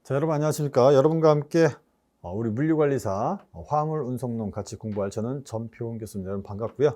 자, 여러분 안녕하십니까? 여러분과 함께 우리 물류관리사 화물운송론 같이 공부할 저는 전표훈 교수입니다. 여러분 반갑고요.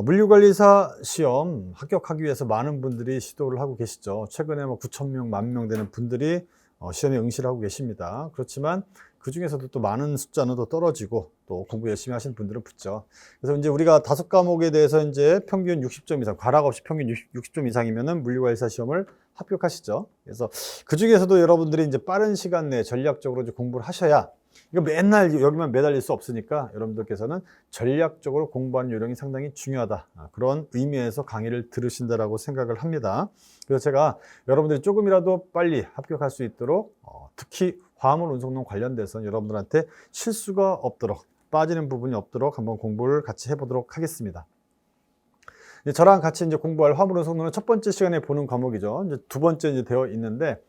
물류관리사 시험 합격하기 위해서 많은 분들이 시도를 하고 계시죠. 최근에 9,000명, 10,000명 되는 분들이 시험에 응시를 하고 계십니다. 그렇지만 그 중에서도 또 많은 숫자는 또 떨어지고 또 공부 열심히 하시는 분들은 붙죠. 그래서 이제 우리가 5과목에 대해서 이제 평균 60점 이상, 과락 없이 평균 60점 이상이면은 물류관리사 시험을 합격하시죠. 그래서 그 중에서도 여러분들이 이제 빠른 시간 내에 전략적으로 이제 공부를 하셔야, 이거 맨날 여기만 매달릴 수 없으니까 여러분들께서는 전략적으로 공부하는 요령이 상당히 중요하다. 그런 의미에서 강의를 들으신다라고 생각을 합니다. 그래서 제가 여러분들이 조금이라도 빨리 합격할 수 있도록 특히 화물운송론 관련돼서 여러분들한테 실수가 없도록, 빠지는 부분이 없도록 한번 공부를 같이 해보도록 하겠습니다. 저랑 같이 이제 공부할 화물운송론은 첫 번째 시간에 보는 과목이죠. 이제 두 번째 이제 되어 있는데,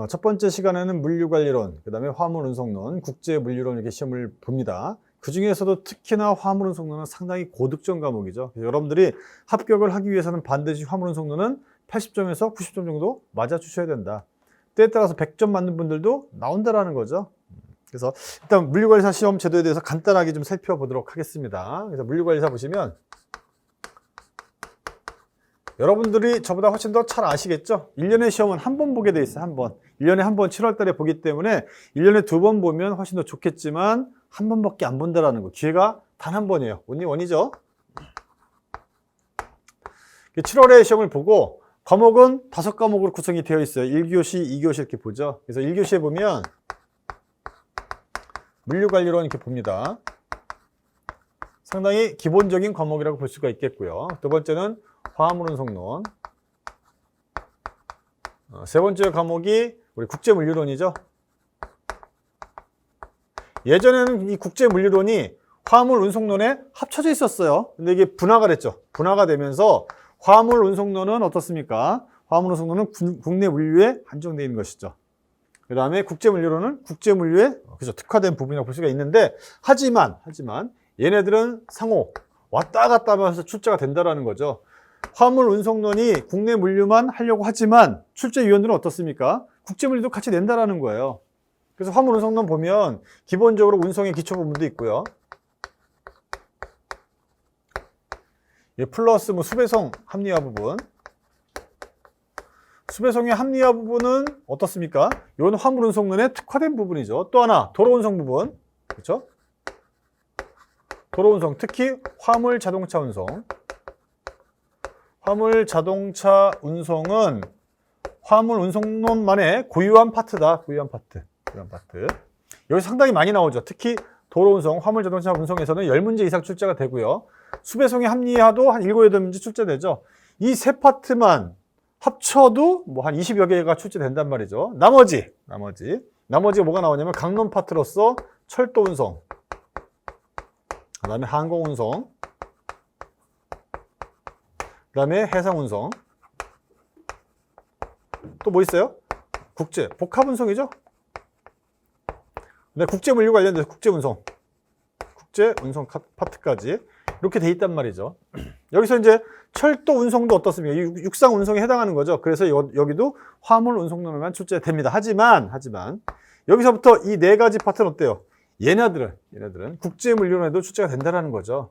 첫 번째 시간에는 물류관리론, 그 다음에 화물운송론, 국제물류론 이렇게 시험을 봅니다. 그 중에서도 특히나 화물운송론은 상당히 고득점 과목이죠. 여러분들이 합격을 하기 위해서는 반드시 화물운송론은 80점에서 90점 정도 맞아주셔야 된다. 때에 따라서 100점 맞는 분들도 나온다라는 거죠. 그래서 일단 물류관리사 시험 제도에 대해서 간단하게 좀 살펴보도록 하겠습니다. 그래서 물류관리사 보시면 여러분들이 저보다 훨씬 더 잘 아시겠죠? 1년의 시험은 한 번 보게 돼 있어요. 한 번. 1년에 한 번 7월 달에 보기 때문에 1년에 2번 보면 훨씬 더 좋겠지만 한 번밖에 안 본다라는 거. 기회가 단 한 번이에요. only one이죠. 7월에 시험을 보고 과목은 5과목으로 구성이 되어 있어요. 1교시, 2교시 이렇게 보죠. 그래서 1교시에 보면 물류관리론 이렇게 봅니다. 상당히 기본적인 과목이라고 볼 수가 있겠고요. 두 번째는 화물운송론. 세 번째 과목이 우리 국제물류론이죠. 예전에는 이 국제물류론이 화물운송론에 합쳐져 있었어요. 근데 이게 분화가 됐죠. 분화가 되면서 화물운송론은 어떻습니까? 화물운송론은 국내 물류에 한정되어 있는 것이죠. 그 다음에 국제물류론은 국제물류에 그죠, 특화된 부분이라고 볼 수가 있는데, 하지만 얘네들은 상호 왔다 갔다 하면서 출제가 된다라는 거죠. 화물운송론이 국내 물류만 하려고 하지만 출제위원들은 어떻습니까? 국제물류도 같이 낸다라는 거예요. 그래서 화물운송론 보면 기본적으로 운송의 기초 부분도 있고요. 플러스 수배송 합리화 부분. 수배송의 합리화 부분은 어떻습니까? 이건 화물운송론에 특화된 부분이죠. 또 하나 도로운송 부분, 그렇죠? 도로운송, 특히 화물 자동차 운송. 화물 자동차 운송은 화물 운송론만의 고유한 파트다. 고유한 파트. 여기 상당히 많이 나오죠. 특히 도로 운송, 화물 자동차 운송에서는 10문제 이상 출제가 되고요. 수배송의 합리화도 한 7, 8문제 출제되죠. 이 세 파트만 합쳐도 한 20여 개가 출제된단 말이죠. 나머지가 뭐가 나오냐면 강론 파트로서 철도 운송, 그 다음에 항공 운송, 그 다음에 해상 운송, 또 뭐 있어요? 국제, 복합 운송이죠? 네, 국제 물류 관련돼서 국제 운송 파트까지 이렇게 돼 있단 말이죠. 여기서 이제 철도 운송도 어떻습니까? 육상 운송에 해당하는 거죠. 그래서 여기도 화물 운송론만 출제됩니다. 하지만 여기서부터 이 네 가지 파트는 어때요? 얘네들은 국제 물류론에도 출제가 된다는 거죠.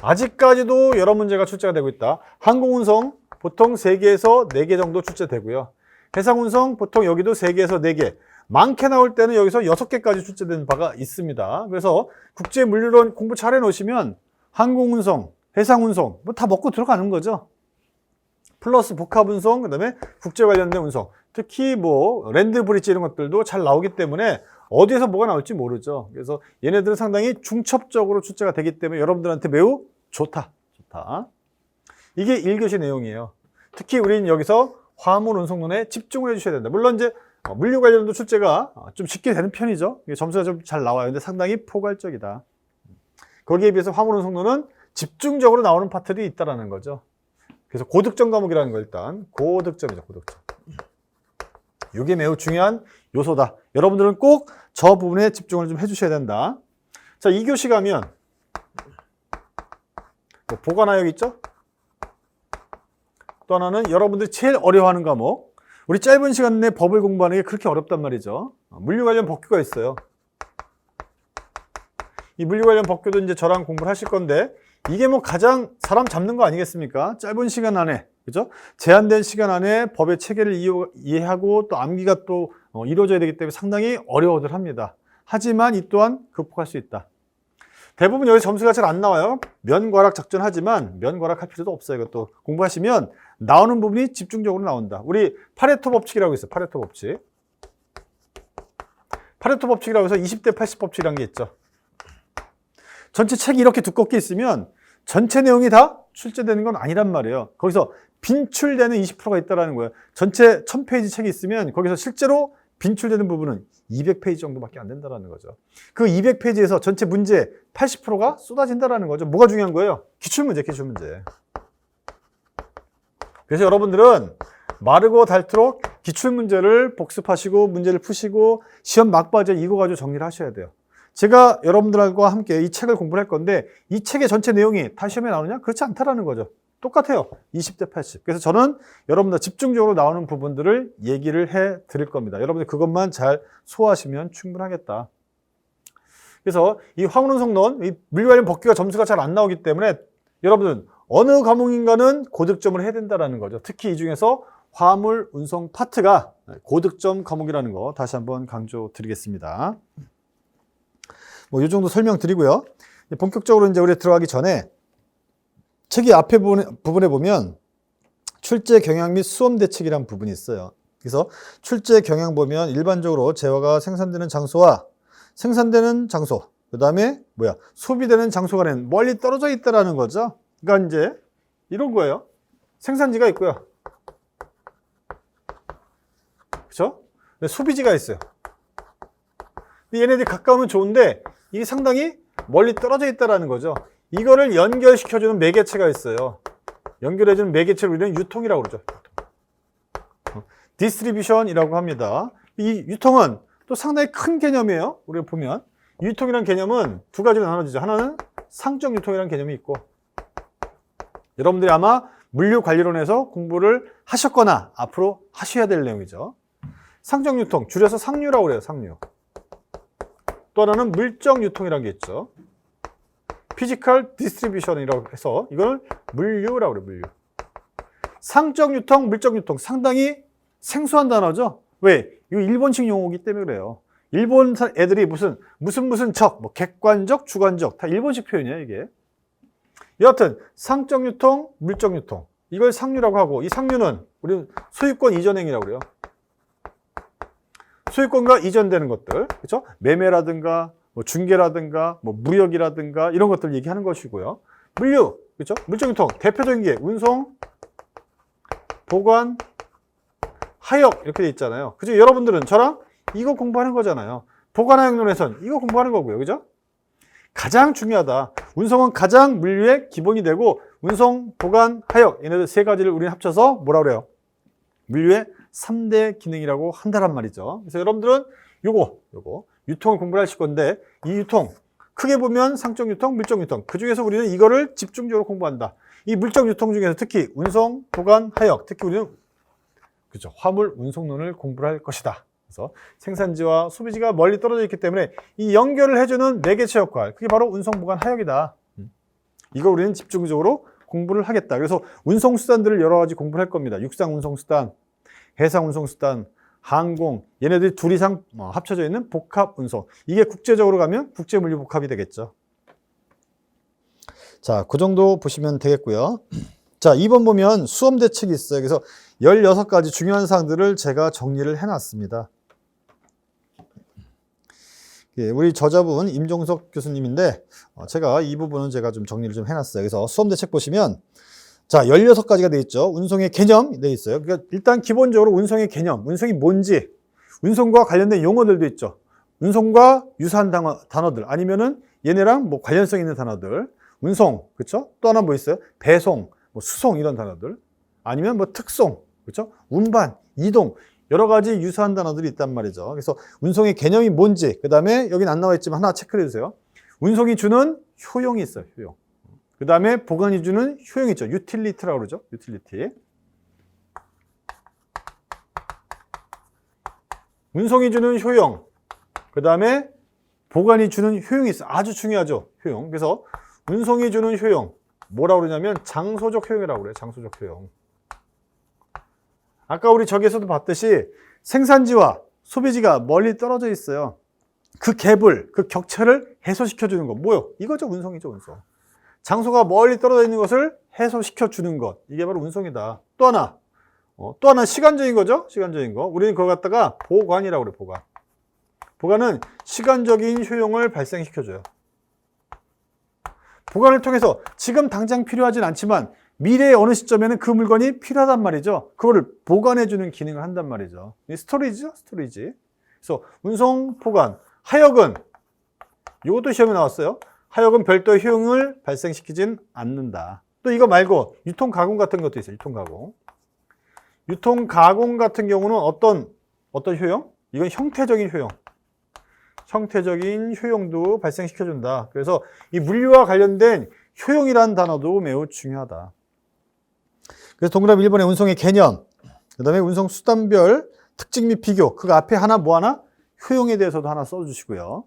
아직까지도 여러 문제가 출제가 되고 있다. 항공운송 보통 3개에서 4개 정도 출제되고요. 해상운송 보통 여기도 3개에서 4개. 많게 나올 때는 여기서 6개까지 출제된 바가 있습니다. 그래서 국제물류론 공부 잘 해놓으시면 항공운송, 해상운송 다 먹고 들어가는 거죠. 플러스 복합운송, 그 다음에 국제 관련된 운송. 특히 랜드 브릿지 이런 것들도 잘 나오기 때문에 어디에서 뭐가 나올지 모르죠. 그래서 얘네들은 상당히 중첩적으로 출제가 되기 때문에 여러분들한테 매우 좋다. 이게 1교시 내용이에요. 특히 우리는 여기서 화물운송론에 집중을 해주셔야 된다. 물론 이제 물류 관련도 출제가 좀 쉽게 되는 편이죠. 점수가 좀 잘 나와요. 근데 상당히 포괄적이다. 거기에 비해서 화물운송론은 집중적으로 나오는 파트들이 있다는 거죠. 그래서 고득점 과목이라는 거, 일단 고득점이죠. 고득점. 이게 매우 중요한 요소다. 여러분들은 꼭 저 부분에 집중을 좀 해주셔야 된다. 자, 2교시 가면 보관하역 있죠? 또 하나는 여러분들이 제일 어려워하는 과목, 우리 짧은 시간 내에 법을 공부하는 게 그렇게 어렵단 말이죠. 물류 관련 법규가 있어요. 이 물류 관련 법규도 이제 저랑 공부를 하실 건데, 이게 뭐 가장 사람 잡는 거 아니겠습니까? 짧은 시간 안에, 그죠? 제한된 시간 안에 법의 체계를 이해하고 또 암기가 또 이루어져야 되기 때문에 상당히 어려워들 합니다. 하지만 이 또한 극복할 수 있다. 대부분 여기 점수가 잘 안 나와요. 면과락 작전하지만 면과락할 필요도 없어요. 이것도 공부하시면 나오는 부분이 집중적으로 나온다. 우리 파레토 법칙이라고 있어요. 파레토 법칙. 파레토 법칙이라고 해서 20대 80 법칙이라는 게 있죠. 전체 책이 이렇게 두껍게 있으면 전체 내용이 다 출제되는 건 아니란 말이에요. 거기서 빈출되는 20%가 있다는 거예요. 전체 1000페이지 책이 있으면 거기서 실제로 빈출되는 부분은 200페이지 정도밖에 안 된다는 거죠. 그 200페이지에서 전체 문제 80%가 쏟아진다는 거죠. 뭐가 중요한 거예요? 기출문제, 기출문제. 그래서 여러분들은 마르고 닳도록 기출문제를 복습하시고 문제를 푸시고 시험 막바지에 이거 가지고 정리를 하셔야 돼요. 제가 여러분들과 함께 이 책을 공부를 할 건데 이 책의 전체 내용이 다 시험에 나오느냐? 그렇지 않다라는 거죠. 똑같아요. 20대 80. 그래서 저는 여러분들 집중적으로 나오는 부분들을 얘기를 해 드릴 겁니다. 여러분들 그것만 잘 소화하시면 충분하겠다. 그래서 이 화물운송론, 이 물류 관련 법규가 점수가 잘 안 나오기 때문에 여러분들은 어느 과목인가는 고득점을 해야 된다는 거죠. 특히 이 중에서 화물 운송 파트가 고득점 과목이라는 거 다시 한번 강조 드리겠습니다. 뭐 이 정도 설명드리고요. 본격적으로 이제 우리 들어가기 전에 책이 앞에 부분에 보면 출제 경향 및 수험 대책이라는 부분이 있어요. 그래서 출제 경향 보면 일반적으로 재화가 생산되는 장소와 생산되는 장소, 그 다음에 소비되는 장소 간에는 멀리 떨어져 있다라는 거죠. 그러니까 이제 이런 거예요. 생산지가 있고요. 그렇죠? 소비지가 있어요. 얘네들이 가까우면 좋은데 이게 상당히 멀리 떨어져 있다라는 거죠. 이거를 연결시켜주는 매개체가 있어요. 연결해주는 매개체를 우리는 유통이라고 그러죠. 디스트리뷰션이라고 합니다. 이 유통은 또 상당히 큰 개념이에요. 우리가 보면 유통이라는 개념은 두 가지로 나눠지죠. 하나는 상적 유통이라는 개념이 있고, 여러분들이 아마 물류관리론에서 공부를 하셨거나 앞으로 하셔야 될 내용이죠. 상적 유통, 줄여서 상류라고 그래요. 상류. 또 하나는 물적 유통이라는 게 있죠. 피지컬 디스트리뷰션이라고 해서 이걸 물류라고 그래요. 물류. 상적 유통, 물적 유통 상당히 생소한 단어죠. 왜? 이거 일본식 용어이기 때문에 그래요. 일본 애들이 무슨 적, 뭐 객관적, 주관적 다 일본식 표현이에요, 이게. 여하튼 상적 유통, 물적 유통 이걸 상류라고 하고, 이 상류는 우리 소유권 이전 행위라고 그래요. 소유권과 이전되는 것들, 그렇죠? 매매라든가 뭐 중개라든가 뭐 무역이라든가 이런 것들 얘기하는 것이고요. 물류, 그렇죠? 물적 유통 대표적인 게 운송, 보관, 하역 이렇게 돼 있잖아요. 그죠? 여러분들은 저랑 이거 공부하는 거잖아요. 보관 하역론에선 이거 공부하는 거고요. 그죠? 가장 중요하다. 운송은 가장 물류의 기본이 되고, 운송, 보관, 하역 얘네들 세 가지를 우리는 합쳐서 뭐라 그래요? 물류의 3대 기능이라고 한다란 말이죠. 그래서 여러분들은 요거 유통을 공부를 하실 건데, 이 유통 크게 보면 상적 유통, 물적 유통, 그 중에서 우리는 이거를 집중적으로 공부한다. 이 물적 유통 중에서 특히 운송, 보관, 하역, 특히 우리는 그렇죠, 화물 운송론을 공부를 할 것이다. 그래서 생산지와 소비지가 멀리 떨어져 있기 때문에 이 연결을 해주는 매개체 역할, 그게 바로 운송, 보관, 하역이다. 이거 우리는 집중적으로 공부를 하겠다. 그래서 운송수단들을 여러 가지 공부를 할 겁니다. 육상 운송수단, 해상 운송수단, 항공, 얘네들이 둘 이상 합쳐져 있는 복합 운송. 이게 국제적으로 가면 국제물류 복합이 되겠죠. 자, 그 정도 보시면 되겠고요. 자, 2번 보면 수험 대책이 있어요. 그래서 16가지 중요한 사항들을 제가 정리를 해놨습니다. 우리 저자분 임종석 교수님인데 제가 이 부분은 제가 좀 정리를 좀 해놨어요. 그래서 수험 대책 보시면 자, 16가지가 돼 있죠. 운송의 개념 돼 있어요. 그러니까 일단 기본적으로 운송의 개념, 운송이 뭔지, 운송과 관련된 용어들도 있죠. 운송과 유사한 단어들, 아니면은 얘네랑 뭐 관련성 있는 단어들, 운송, 그렇죠? 또 하나 뭐 있어요? 배송, 뭐 수송 이런 단어들, 아니면 뭐 특송, 그렇죠? 운반, 이동, 여러 가지 유사한 단어들이 있단 말이죠. 그래서 운송의 개념이 뭔지, 그 다음에 여긴 안 나와 있지만 하나 체크해 주세요. 운송이 주는 효용이 있어요. 효용. 그 다음에 보관이 주는 효용이 있죠. 유틸리티라고 그러죠. 유틸리티. 운송이 주는 효용, 그 다음에 보관이 주는 효용이 있어. 아주 중요하죠. 효용. 그래서 운송이 주는 효용, 뭐라고 그러냐면 장소적 효용이라고 그래요. 장소적 효용. 아까 우리 저기에서도 봤듯이 생산지와 소비지가 멀리 떨어져 있어요. 그 갭을, 그 격차를 해소시켜 주는 것. 뭐요? 이거죠. 운송이죠. 운송. 장소가 멀리 떨어져 있는 것을 해소시켜 주는 것. 이게 바로 운송이다. 또 하나 시간적인 거죠. 시간적인 거. 우리는 그걸 갖다가 보관이라고 그래요. 보관. 보관은 시간적인 효용을 발생시켜줘요. 보관을 통해서 지금 당장 필요하진 않지만 미래의 어느 시점에는 그 물건이 필요하단 말이죠. 그거를 보관해주는 기능을 한단 말이죠. 스토리지죠, 스토리지. 그래서 운송, 보관, 하역은 이것도 시험에 나왔어요. 하역은 별도의 효용을 발생시키진 않는다. 또 이거 말고 유통 가공 같은 것도 있어요. 유통 가공. 유통 가공 같은 경우는 어떤 효용? 이건 형태적인 효용. 형태적인 효용도 발생시켜준다. 그래서 이 물류와 관련된 효용이라는 단어도 매우 중요하다. 그래서 동그라미 1번의 운송의 개념, 그 다음에 운송 수단별 특징 및 비교, 그 앞에 하나 효용에 대해서도 하나 써주시고요.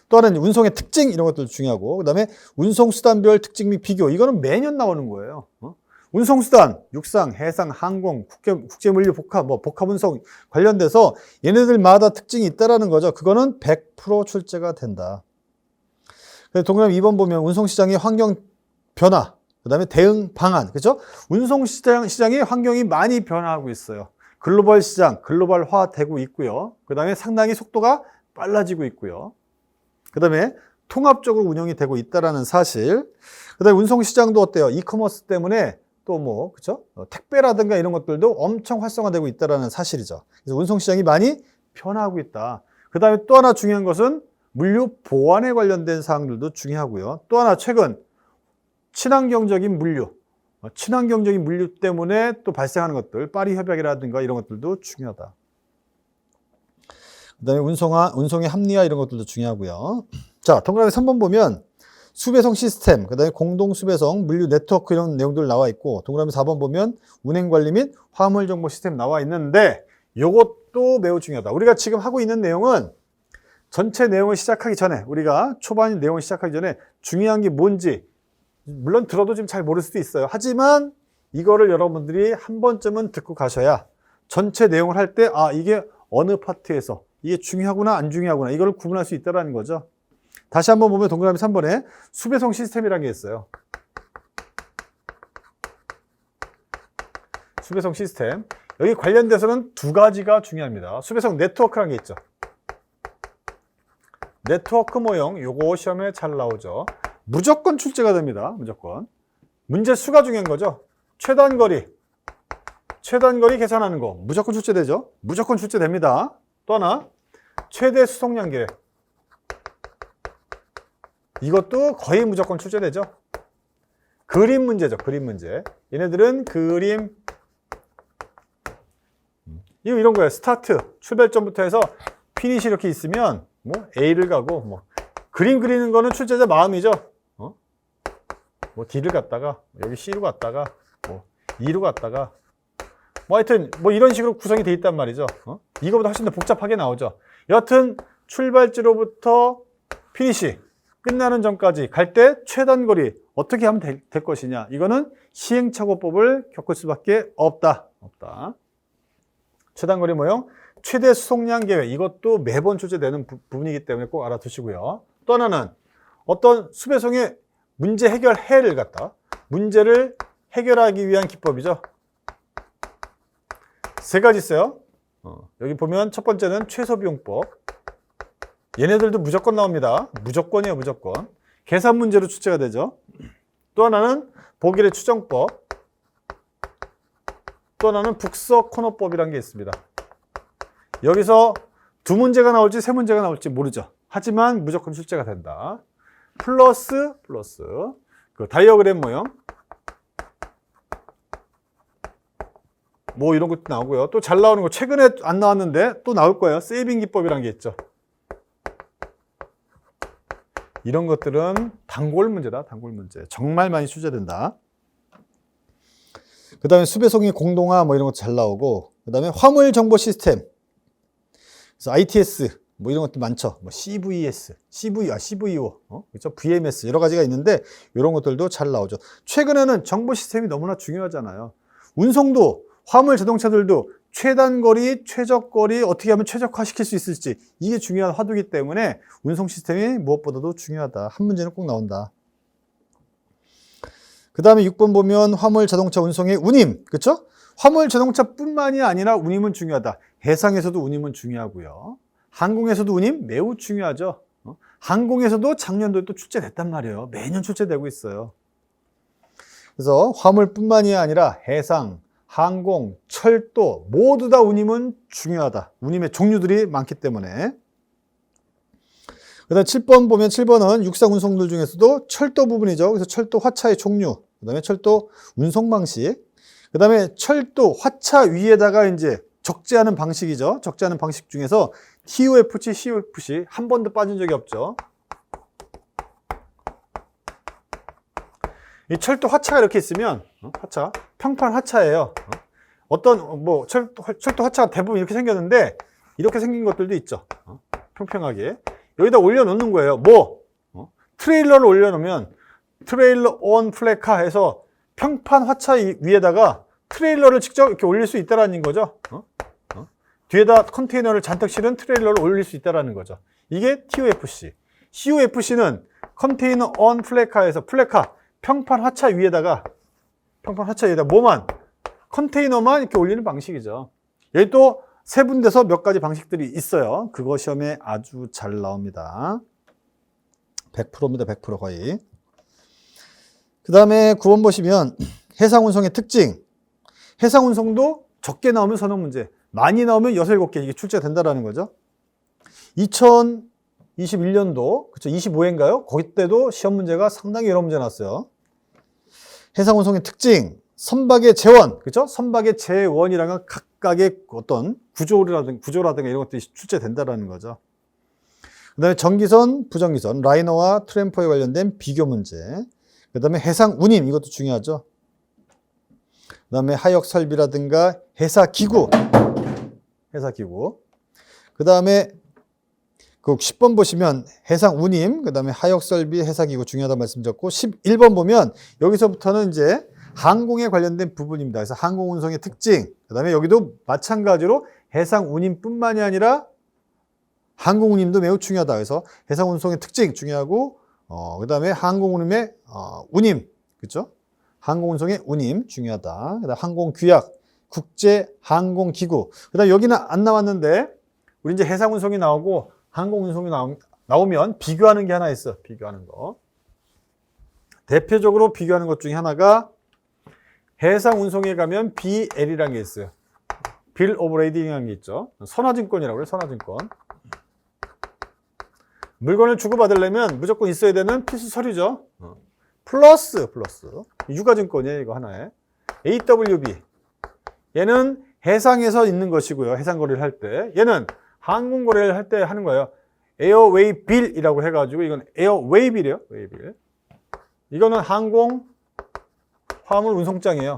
또 하나는 운송의 특징 이런 것들도 중요하고, 그 다음에 운송 수단별 특징 및 비교, 이거는 매년 나오는 거예요. 운송 수단, 육상, 해상, 항공, 국제물류 복합 운송 관련돼서 얘네들마다 특징이 있다라는 거죠. 그거는 100% 출제가 된다. 그래서 동그라미 2번 보면 운송 시장의 환경 변화, 그 다음에 대응 방안, 그렇죠? 운송 시장의 환경이 많이 변화하고 있어요. 글로벌 시장, 글로벌화 되고 있고요. 그 다음에 상당히 속도가 빨라지고 있고요. 그 다음에 통합적으로 운영이 되고 있다라는 사실. 그 다음에 운송 시장도 어때요? 이커머스 때문에 또 그렇죠? 택배라든가 이런 것들도 엄청 활성화되고 있다라는 사실이죠. 그래서 운송 시장이 많이 변화하고 있다. 그 다음에 또 하나 중요한 것은 물류 보안에 관련된 사항들도 중요하고요. 또 하나 최근 친환경적인 물류 때문에 또 발생하는 것들, 파리 협약이라든가 이런 것들도 중요하다. 그 다음에 운송의 합리화 이런 것들도 중요하고요. 자, 동그라미 3번 보면 수배송 시스템, 그 다음에 공동 수배송, 물류 네트워크 이런 내용들 나와 있고, 동그라미 4번 보면 운행관리 및 화물 정보 시스템 나와 있는데, 이것도 매우 중요하다. 우리가 지금 하고 있는 내용은 전체 내용을 시작하기 전에, 우리가 초반 내용을 시작하기 전에 중요한 게 뭔지, 물론 들어도 지금 잘 모를 수도 있어요. 하지만 이거를 여러분들이 한 번쯤은 듣고 가셔야 전체 내용을 할 때, 이게 어느 파트에서 이게 중요하구나, 안 중요하구나, 이걸 구분할 수 있다는 거죠. 다시 한번 보면 동그라미 3번에 수배송 시스템이라는 게 있어요. 수배송 시스템. 여기 관련돼서는 두 가지가 중요합니다. 수배송 네트워크라는 게 있죠. 네트워크 모형, 요거 시험에 잘 나오죠. 무조건 출제가 됩니다. 무조건. 문제 수가 중요한 거죠. 최단거리 계산하는 거 무조건 출제되죠. 무조건 출제됩니다. 또 하나, 최대 수송량 계획. 이것도 거의 무조건 출제되죠. 그림 문제죠. 그림 문제. 얘네들은 그림, 이런 거예요. 스타트, 출발점부터 해서 피니시 이렇게 있으면 A를 가고 그림 그리는 거는 출제자 마음이죠. D를 갔다가 여기 C로 갔다가 E로 갔다가 하여튼 이런 식으로 구성이 돼 있단 말이죠. 이거보다 훨씬 더 복잡하게 나오죠. 여하튼 출발지로부터 피니시 끝나는 전까지 갈 때 최단거리 어떻게 하면 될 것이냐, 이거는 시행착오법을 겪을 수밖에 없다. 최단거리 모형, 최대 수송량 계획, 이것도 매번 출제되는 부분이기 때문에 꼭 알아두시고요. 또 하나는 어떤 수배송의 문제 해결해를 갖다 문제를 해결하기 위한 기법이죠. 세 가지 있어요. 여기 보면 첫 번째는 최소비용법. 얘네들도 무조건 나옵니다. 무조건이에요, 무조건. 계산 문제로 출제가 되죠. 또 하나는 보기의 추정법. 또 하나는 북서 코너법이라는 게 있습니다. 여기서 두 문제가 나올지 세 문제가 나올지 모르죠. 하지만 무조건 출제가 된다. 플러스 그 다이어그램 모형. 이런 것도 나오고요. 또 잘 나오는 거 최근에 안 나왔는데 또 나올 거예요. 세이빙 기법이라는 게 있죠. 이런 것들은 단골 문제다. 단골 문제. 정말 많이 출제된다. 그 다음에 수배송의 공동화 이런 것도 잘 나오고, 그 다음에 화물 정보 시스템. 그래서 ITS 뭐 이런 것도 많죠. 뭐 CVS, CVO, 그렇죠? VMS 여러 가지가 있는데 이런 것들도 잘 나오죠. 최근에는 정보 시스템이 너무나 중요하잖아요. 운송도 화물 자동차들도 최단거리, 최적거리 어떻게 하면 최적화시킬 수 있을지 이게 중요한 화두이기 때문에 운송 시스템이 무엇보다도 중요하다. 한 문제는 꼭 나온다. 그 다음에 6번 보면 화물 자동차 운송의 운임, 그렇죠? 화물 자동차뿐만이 아니라 운임은 중요하다. 해상에서도 운임은 중요하고요. 항공에서도 운임 매우 중요하죠. 항공에서도 작년도에 또 출제됐단 말이에요. 매년 출제되고 있어요. 그래서 화물뿐만이 아니라 해상, 항공, 철도 모두 다 운임은 중요하다. 운임의 종류들이 많기 때문에. 그 다음에 7번 보면 7번은 육상 운송들 중에서도 철도 부분이죠. 그래서 철도 화차의 종류, 그 다음에 철도 운송 방식, 그 다음에 철도 화차 위에다가 이제 적재하는 방식이죠. 적재하는 방식 중에서 TOFC, COFC 한 번도 빠진 적이 없죠. 이 철도 화차가 이렇게 있으면 화차, 평판 화차예요. 어떤 뭐 철도 화차가 대부분 이렇게 생겼는데 이렇게 생긴 것들도 있죠. 평평하게 여기다 올려놓는 거예요. 뭐 트레일러를 올려놓으면 트레일러 온 플래카 해서 평판 화차 위에다가 트레일러를 직접 이렇게 올릴 수 있다라는 거죠. 뒤에다 컨테이너를 잔뜩 실은 트레일러를 올릴 수 있다라는 거죠. 이게 TOFC. COFC는 컨테이너 온 플래카에서 플래카 평판 화차 위에다가 뭐만 컨테이너만 이렇게 올리는 방식이죠. 여기 또 세분돼서 몇 가지 방식들이 있어요. 그거 시험에 아주 잘 나옵니다. 100%입니다. 100% 거의. 그 다음에 9번 보시면 해상운송의 특징. 해상운송도 적게 나오면 선언 문제, 많이 나오면 6, 7개 이게 출제가 된다는 거죠. 2021년도, 그쵸, 25회인가요? 거기 때도 시험 문제가 상당히 여러 문제 나왔어요. 해상운송의 특징, 선박의 재원, 그쵸? 선박의 재원이라는 건 각각의 어떤 구조라든가 이런 것들이 출제된다는 거죠. 그 다음에 전기선, 부전기선, 라이너와 트램퍼에 관련된 비교 문제. 그 다음에 해상 운임, 이것도 중요하죠. 그 다음에 하역 설비라든가 해사기구. 그 다음에 그 10번 보시면 해상 운임, 그 다음에 하역 설비, 해사기구 중요하다고 말씀드렸고, 11번 보면 여기서부터는 이제 항공에 관련된 부분입니다. 그래서 항공 운송의 특징, 그 다음에 여기도 마찬가지로 해상 운임뿐만이 아니라 항공 운임도 매우 중요하다. 그래서 해상 운송의 특징 중요하고, 그 다음에 항공 운임의 운임, 그렇죠? 항공 운송의 운임 중요하다. 그다음 항공 규약, 국제 항공 기구. 그다음 여기는 안 나왔는데 우리 이제 해상 운송이 나오고 항공 운송이 나오면 비교하는 게 하나 있어. 비교하는 거. 대표적으로 비교하는 것 중에 하나가 해상 운송에 가면 BL이라는 게 있어요. 빌 오브 레이딩이라는 게 있죠. 선화증권이라고 해요. 선화증권. 물건을 주고받으려면 무조건 있어야 되는 필수 서류죠. 플러스 유가증권이에요. 이거 하나에. AWB. 얘는 해상에서 있는 것이고요. 해상 거래를 할 때. 얘는 항공 거래를 할 때 하는 거예요. 에어웨이 빌이라고 해가지고 이건 에어웨이 빌이에요. 웨이 빌. 이거는 항공 화물 운송장이에요.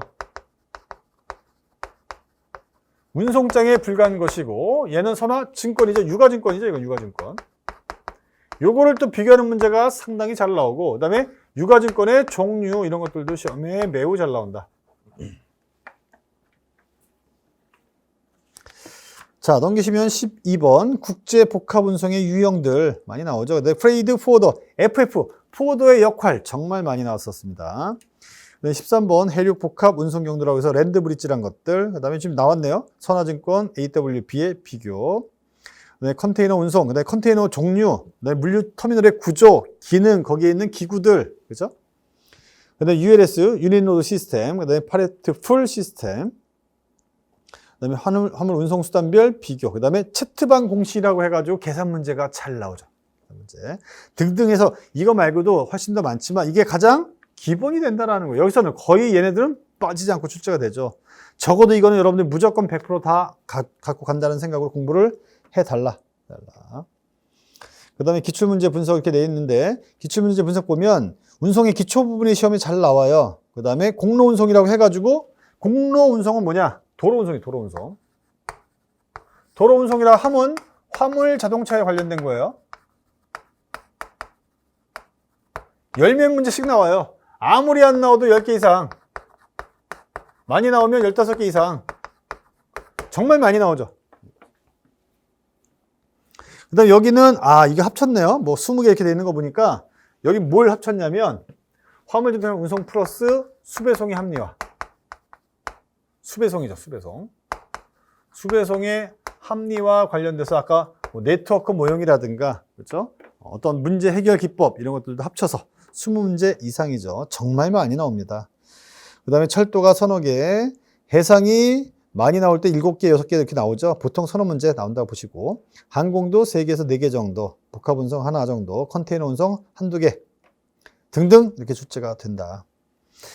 운송장에 불과한 것이고 얘는 선화증권이죠. 유가증권이죠. 이건 유가증권. 요거를 또 비교하는 문제가 상당히 잘 나오고, 그 다음에 유가증권의 종류 이런 것들도 시험에 매우 잘 나온다. 자, 넘기시면 12번 국제복합운송의 유형들 많이 나오죠. 근데 프레이드 포워더, FF, 포워더의 역할 정말 많이 나왔었습니다. 13번 해륙복합운송경로라고 해서 랜드브릿지란 것들, 그 다음에 지금 나왔네요. 선화증권, AWB의 비교. 네, 컨테이너 운송, 그다음에 컨테이너 종류, 그다음에 물류 터미널의 구조, 기능, 거기에 있는 기구들, 그죠? 그다음에 ULS, 유닛 로드 시스템, 그다음에 팔레트 풀 시스템, 그다음에 화물 운송 수단별 비교, 그다음에 채트방 공식이라고 해가지고 계산 문제가 잘 나오죠. 문제 등등 해서 이거 말고도 훨씬 더 많지만 이게 가장 기본이 된다라는 거예요. 여기서는 거의 얘네들은 빠지지 않고 출제가 되죠. 적어도 이거는 여러분들 무조건 100% 다 갖고 간다는 생각으로 공부를 해달라. 그 다음에 기출문제 분석 이렇게 돼 있는데 기출문제 분석 보면 운송의 기초 부분이 시험에 잘 나와요. 그 다음에 공로운송이라고 해가지고 공로운송은 뭐냐? 도로운송이 도로운송. 도로운송이라 하면 화물 자동차에 관련된 거예요. 열 몇 문제씩 나와요. 아무리 안 나와도 10개 이상. 많이 나오면 15개 이상. 정말 많이 나오죠. 그 다음에 여기는, 이게 합쳤네요. 뭐 20개 이렇게 돼 있는 거 보니까, 여기 뭘 합쳤냐면, 화물 자동차 운송 플러스 수배송의 합리화. 수배송이죠, 수배송. 수배송의 합리화 관련돼서 아까 뭐 네트워크 모형이라든가, 그렇죠? 어떤 문제 해결 기법, 이런 것들도 합쳐서 20문제 이상이죠. 정말 많이 나옵니다. 그 다음에 철도가 서너 개, 해상이 많이 나올 때 7개, 6개 이렇게 나오죠. 보통 서너 문제 나온다고 보시고, 항공도 3개에서 4개 정도, 복합 운송 하나 정도, 컨테이너 운송 한두 개 등등 이렇게 출제가 된다.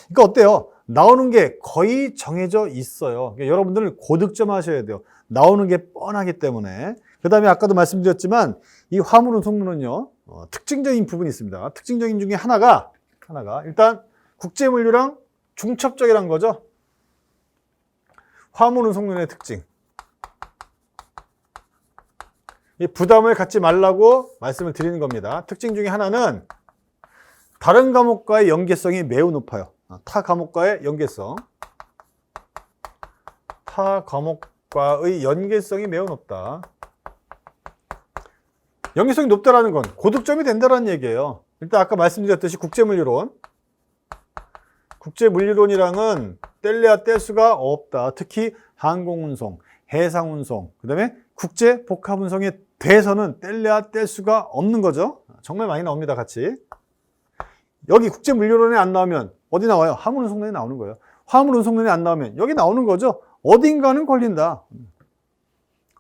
그러니까 어때요? 나오는 게 거의 정해져 있어요. 그러니까 여러분들은 고득점 하셔야 돼요. 나오는 게 뻔하기 때문에. 그 다음에 아까도 말씀드렸지만 이 화물 운송론은요, 특징적인 부분이 있습니다. 특징적인 중에 하나가 일단 국제물류랑 중첩적이라는 거죠. 화물 운송론의 특징. 이 부담을 갖지 말라고 말씀을 드리는 겁니다. 특징 중에 하나는 다른 과목과의 연계성이 매우 높아요. 타 과목과의 연계성. 타 과목과의 연계성이 매우 높다. 연계성이 높다라는 건 고득점이 된다는 얘기예요. 일단 아까 말씀드렸듯이 국제물류론. 국제물류론이랑은 뗄래야 뗄 수가 없다. 특히 항공운송, 해상운송, 그 다음에 국제복합운송에 대해서는 뗄래야 뗄 수가 없는 거죠. 정말 많이 나옵니다, 같이. 여기 국제물류론에 안 나오면 어디 나와요? 화물운송론에 나오는 거예요. 화물운송론에 안 나오면 여기 나오는 거죠. 어딘가는 걸린다.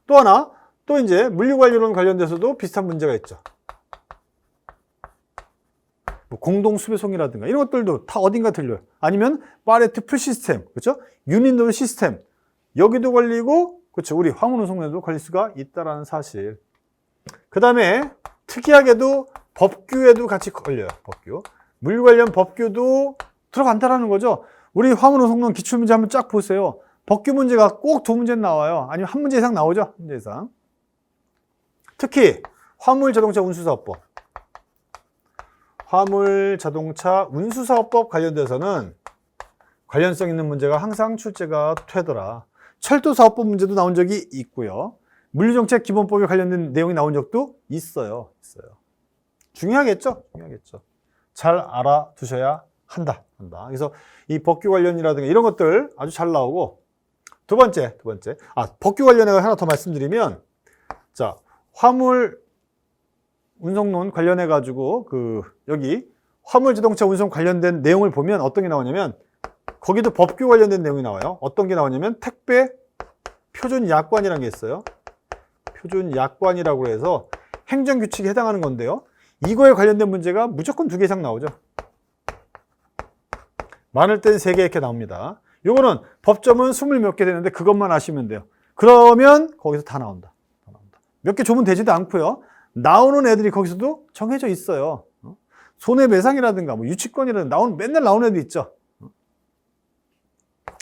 또 하나, 또 이제 물류관리론 관련돼서도 비슷한 문제가 있죠. 뭐 공동수배송이라든가 이런 것들도 다 어딘가 들려요. 아니면 파레트 풀 시스템, 그렇죠? 유닛노드 시스템 여기도 걸리고, 그렇죠? 우리 화물운송론에도 걸릴 수가 있다라는 사실. 그 다음에 특이하게도 법규에도 같이 걸려요. 법규. 물류 관련 법규도 들어간다라는 거죠. 우리 화물운송론 기출문제 한번 쫙 보세요. 법규 문제가 꼭 2문제 나와요. 아니면 1문제 이상 나오죠. 1문제 이상. 특히 화물자동차 운수사업법. 화물자동차 운수사업법 관련돼서는 관련성 있는 문제가 항상 출제가 되더라. 철도사업법 문제도 나온 적이 있고요. 물류정책 기본법에 관련된 내용이 나온 적도 있어요. 중요하겠죠? 잘 알아두셔야 한다. 그래서 이 법규 관련이라든가 이런 것들 아주 잘 나오고, 두 번째. 법규 관련해 하나 더 말씀드리면, 자, 화물 운송론 관련해 가지고 여기 화물 자동차 운송 관련된 내용을 보면 어떤 게 나오냐면, 거기도 법규 관련된 내용이 나와요. 어떤 게 나오냐면 택배 표준 약관이라는 게 있어요. 표준 약관이라고 해서 행정규칙에 해당하는 건데요. 이거에 관련된 문제가 무조건 2개 이상 나오죠. 많을 땐 3개 이렇게 나옵니다. 요거는 법점은 20 몇 개 되는데 그것만 아시면 돼요. 그러면 거기서 다 나온다. 몇 개 주면 되지도 않고요. 나오는 애들이 거기서도 정해져 있어요. 손해배상이라든가 뭐 유치권이라든가 맨날 나오는 애들 있죠.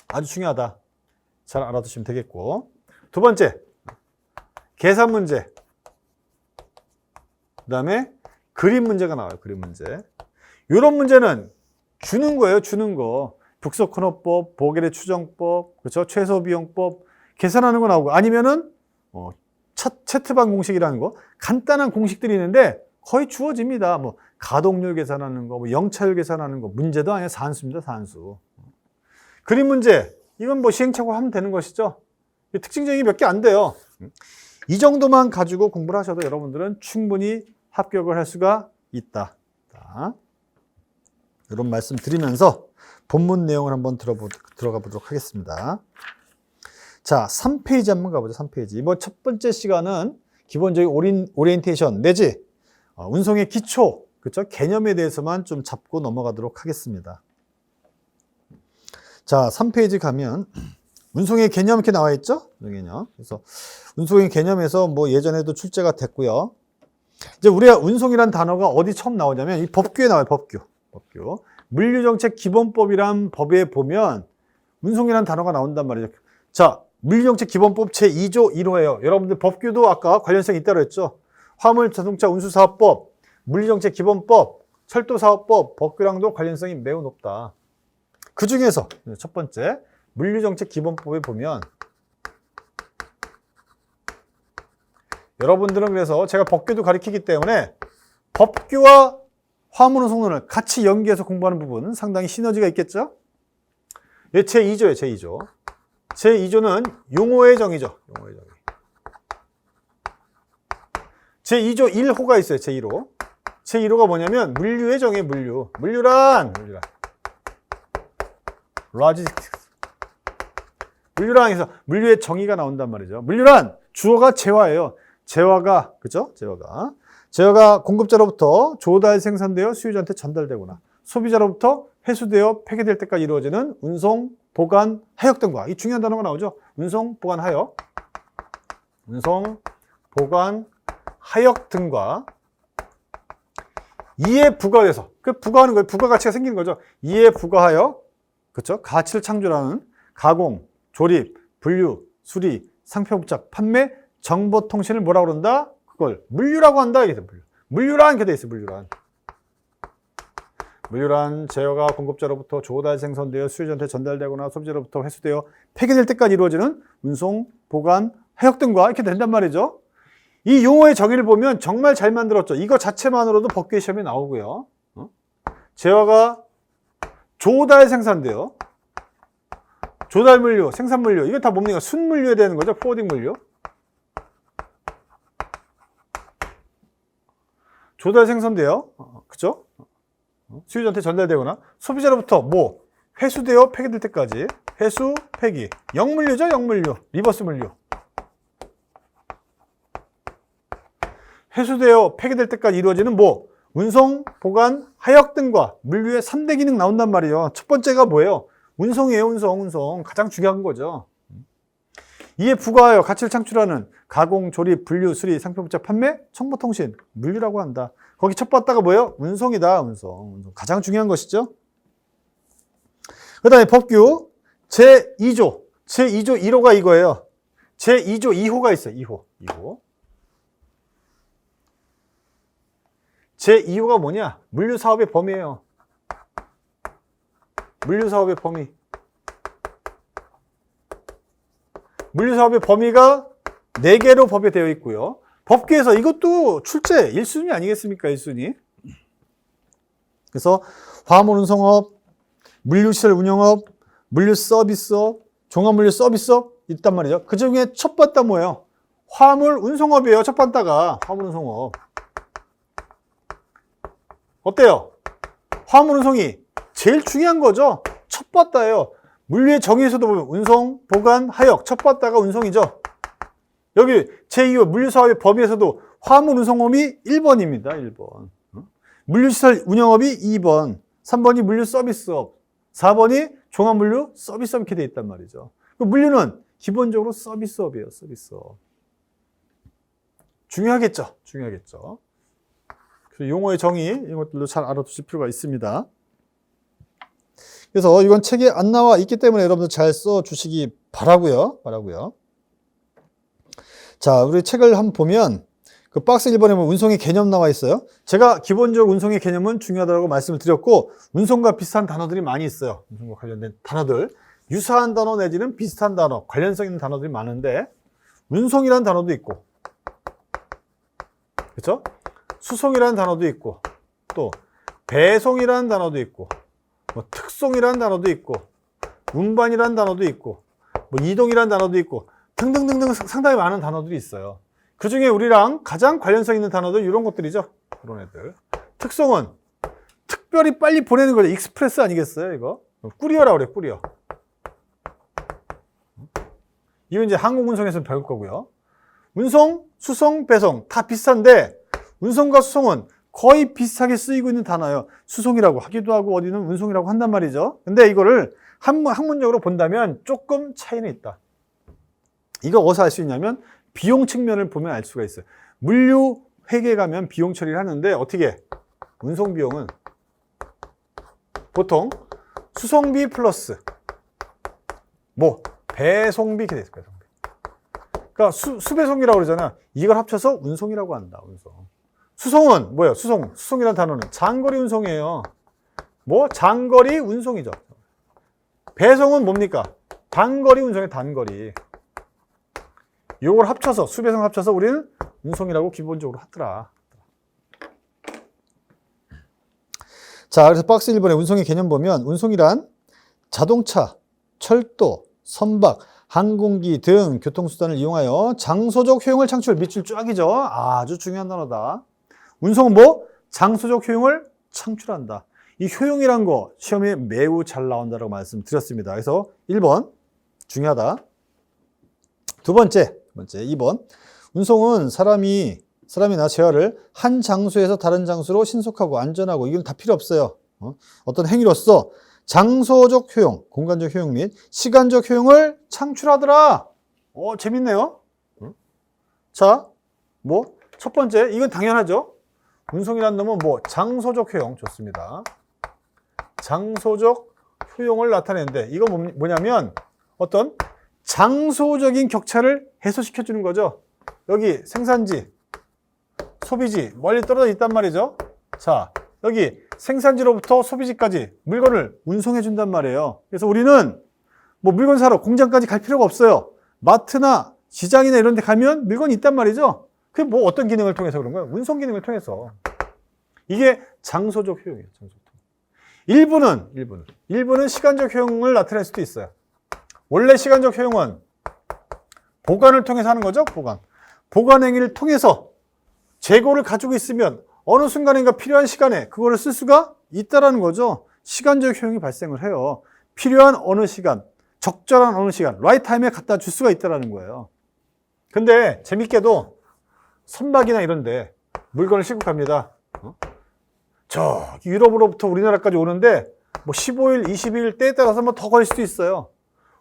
아주 중요하다. 잘 알아두시면 되겠고. 두 번째, 계산 문제. 그 다음에 그림 문제가 나와요. 그림 문제. 이런 문제는 주는 거예요. 주는 거. 북석헌업법, 보게레 추정법, 그렇죠? 최소비용법 계산하는 거 나오고, 아니면은 차트방 공식이라는 거, 간단한 공식들이 있는데 거의 주어집니다. 뭐 가동률 계산하는 거, 뭐 영차율 계산하는 거, 문제도 아니야. 산수입니다. 산수. 그림 문제, 이건 뭐 시행착오 하면 되는 것이죠. 특징적인 몇 개 안 돼요. 이 정도만 가지고 공부를 하셔도 여러분들은 충분히 합격을 할 수가 있다. 이런 말씀 드리면서 본문 내용을 한번 들어가 보도록 하겠습니다. 자, 3페이지 한번 가보죠. 3페이지. 이번 첫 번째 시간은 기본적인 오리엔테이션 내지 운송의 기초, 그렇죠? 개념에 대해서만 좀 잡고 넘어가도록 하겠습니다. 자, 3페이지 가면 운송의 개념 이렇게 나와 있죠? 개념. 그래서 운송의 개념에서 뭐 예전에도 출제가 됐고요. 이제 우리가 운송이란 단어가 어디 처음 나오냐면 이 법규에 나와요. 법규. 물류정책 기본법이란 법에 보면 운송이란 단어가 나온단 말이죠. 자, 물류정책 기본법 제2조 1호예요. 여러분들 법규도 아까 관련성이 있다고 했죠. 화물자동차 운수사업법, 물류정책 기본법, 철도사업법, 법규랑도 관련성이 매우 높다. 그 중에서 첫 번째 물류정책 기본법에 보면 여러분들은 그래서 제가 법규도 가르치기 때문에 법규와 화물운송론을 같이 연계해서 공부하는 부분은 상당히 시너지가 있겠죠. 예, 제2조예요. 제2조. 제2조는 용어의 정의죠. 용어의 정의. 제2조 1호가 있어요. 제1호. 제1호가 뭐냐면 물류의 정의. 물류란 로지스틱스. 물류란 해서 물류의 정의가 나온단 말이죠. 물류란 주어가 재화예요. 재화가 그죠? 재화가 공급자로부터 조달 생산되어 수요자한테 전달되거나 소비자로부터 회수되어 폐기될 때까지 이루어지는 운송, 보관, 하역 등과 이 중요한 단어가 나오죠. 운송, 보관, 하역. 운송, 보관, 하역 등과 이에 부과돼서 그 부과하는 거예요. 부가가치가 생기는 거죠. 이에 부과하여 그렇죠? 가치를 창조하는 가공, 조립, 분류, 수리, 상표 부착, 판매, 정보 통신을 뭐라고 그런다? 그걸 물류라고 한다. 이게 물류란 이렇게 돼 있어요. 물류란 재화가 공급자로부터 조달 생산되어 수요자한테 전달되거나 소비자로부터 회수되어 폐기될 때까지 이루어지는 운송, 보관, 하역 등과 이렇게 된단 말이죠. 이 용어의 정의를 보면 정말 잘 만들었죠. 이거 자체만으로도 법규 시험에 나오고요. 재화가 조달 생산되어 조달 물류, 생산 물류 이거 다 뭡니까? 순물류에 되는 거죠. 포워딩 물류. 조달 생산되어 그죠? 수요자한테 전달되거나 소비자로부터 뭐 회수되어 폐기될 때까지 회수, 폐기 역물류죠. 역물류, 리버스 물류. 회수되어 폐기될 때까지 이루어지는 뭐 운송, 보관, 하역 등과 물류의 3대 기능 나온단 말이에요. 첫 번째가 뭐예요? 운송이에요. 운송 가장 중요한 거죠. 이에 부과하여 가치를 창출하는 가공, 조립, 분류, 수리, 상표 부착, 판매, 정보통신, 물류라고 한다. 거기 첫 번째가 뭐예요? 운송이다. 운송 가장 중요한 것이죠. 그 다음에 법규 제2조 1호가 이거예요. 제2조 2호가 있어요. 2호. 제2호가 뭐냐? 물류사업의 범위예요. 물류사업의 범위. 물류사업의 범위가 4개로 법에 되어 있고요. 법규에서 이것도 출제 1순위 아니겠습니까? 1순위. 그래서 화물운송업, 물류시설 운영업, 물류서비스업, 종합물류서비스업 있단 말이죠. 그 중에 첫 번째가 뭐예요? 화물운송업이에요. 첫 번째가 화물운송업. 어때요? 화물운송이 제일 중요한 거죠. 첫 번째예요. 물류의 정의에서도 보면 운송, 보관, 하역 첫 번째가 운송이죠. 여기 제2호 물류사업의 범위에서도 화물운송업이 1번입니다. 1번. 물류시설 운영업이 2번. 3번이 물류서비스업. 4번이 종합물류 서비스업 이렇게 돼 있단 말이죠. 물류는 기본적으로 서비스업이에요. 서비스업. 중요하겠죠. 그래서 용어의 정의 이런 것들도 잘 알아두실 필요가 있습니다. 그래서 이건 책에 안 나와 있기 때문에 여러분들 잘 써주시기 바라고요. 자, 우리 책을 한번 보면 그 박스 1번에 보면 운송의 개념 나와 있어요. 제가 기본적으로 운송의 개념은 중요하다고 말씀을 드렸고 운송과 비슷한 단어들이 많이 있어요. 운송과 관련된 단어들. 유사한 단어 내지는 비슷한 단어, 관련성 있는 단어들이 많은데 운송이라는 단어도 있고 그렇죠? 수송이라는 단어도 있고 또 배송이라는 단어도 있고 뭐 특송이라는 단어도 있고 운반이라는 단어도 있고 뭐 이동이라는 단어도 있고 등등등등 상당히 많은 단어들이 있어요. 그 중에 우리랑 가장 관련성 있는 단어들 이런 것들이죠. 이런 애들. 특송은 특별히 빨리 보내는 거죠. 익스프레스 아니겠어요, 이거? 꾸리어라고 그래, 꾸리어. 이건 이제 항공운송에서 배울 거고요. 운송, 수송, 배송 다 비슷한데 운송과 수송은 거의 비슷하게 쓰이고 있는 단어예요. 수송이라고 하기도 하고 어디는 운송이라고 한단 말이죠. 근데 이거를 학문적으로 본다면 조금 차이는 있다. 이거 어디서 알 수 있냐면 비용 측면을 보면 알 수가 있어요. 물류 회계 가면 비용 처리를 하는데 어떻게? 운송 비용은 보통 수송비 플러스 뭐 배송비 이렇게 돼 있을 거예요. 그러니까 수배송이라고 그러잖아. 이걸 합쳐서 운송이라고 한다. 운송. 수송은 뭐예요? 수송이라는 단어는 장거리 운송이에요. 뭐 장거리 운송이죠. 배송은 뭡니까? 단거리 운송의 단거리. 요걸 합쳐서 수배송 합쳐서 우리는 운송이라고 기본적으로 하더라. 자, 그래서 박스 1번에 운송의 개념 보면 운송이란 자동차, 철도, 선박, 항공기 등 교통수단을 이용하여 장소적 효용을 창출, 밑줄 쫙이죠. 아주 중요한 단어다. 운송은 뭐? 장소적 효용을 창출한다. 이 효용이란 거 시험에 매우 잘 나온다고 말씀드렸습니다. 그래서 1번 중요하다. 두 번째 2번. 운송은 사람이나 재화를 한 장소에서 다른 장소로 신속하고 안전하고 이건 다 필요 없어요. 어떤 행위로서 장소적 효용, 공간적 효용 및 시간적 효용을 창출하더라. 재밌네요. 자, 뭐 첫 번째 이건 당연하죠. 운송이라는 놈은 뭐 장소적 효용 좋습니다. 장소적 효용을 나타내는데 이건 뭐냐면 어떤 장소적인 격차를 해소시켜 주는 거죠. 여기 생산지, 소비지 멀리 떨어져 있단 말이죠. 자, 여기 생산지로부터 소비지까지 물건을 운송해 준단 말이에요. 그래서 우리는 뭐 물건 사러 공장까지 갈 필요가 없어요. 마트나 시장이나 이런 데 가면 물건이 있단 말이죠. 그게 뭐 어떤 기능을 통해서 그런 거예요? 운송 기능을 통해서. 이게 장소적 효용이에요. 일부는 시간적 효용을 나타낼 수도 있어요. 원래 시간적 효용은 보관을 통해서 하는 거죠. 보관 행위를 통해서 재고를 가지고 있으면 어느 순간인가 필요한 시간에 그거를 쓸 수가 있다라는 거죠. 시간적 효용이 발생을 해요. 필요한 어느 시간, 적절한 어느 시간, 라이트 타임에 갖다 줄 수가 있다라는 거예요. 근데 재밌게도 선박이나 이런데 물건을 싣고 갑니다. 저 유럽으로부터 우리나라까지 오는데 뭐 15일, 20일 때에 따라서 뭐 더 걸릴 수도 있어요.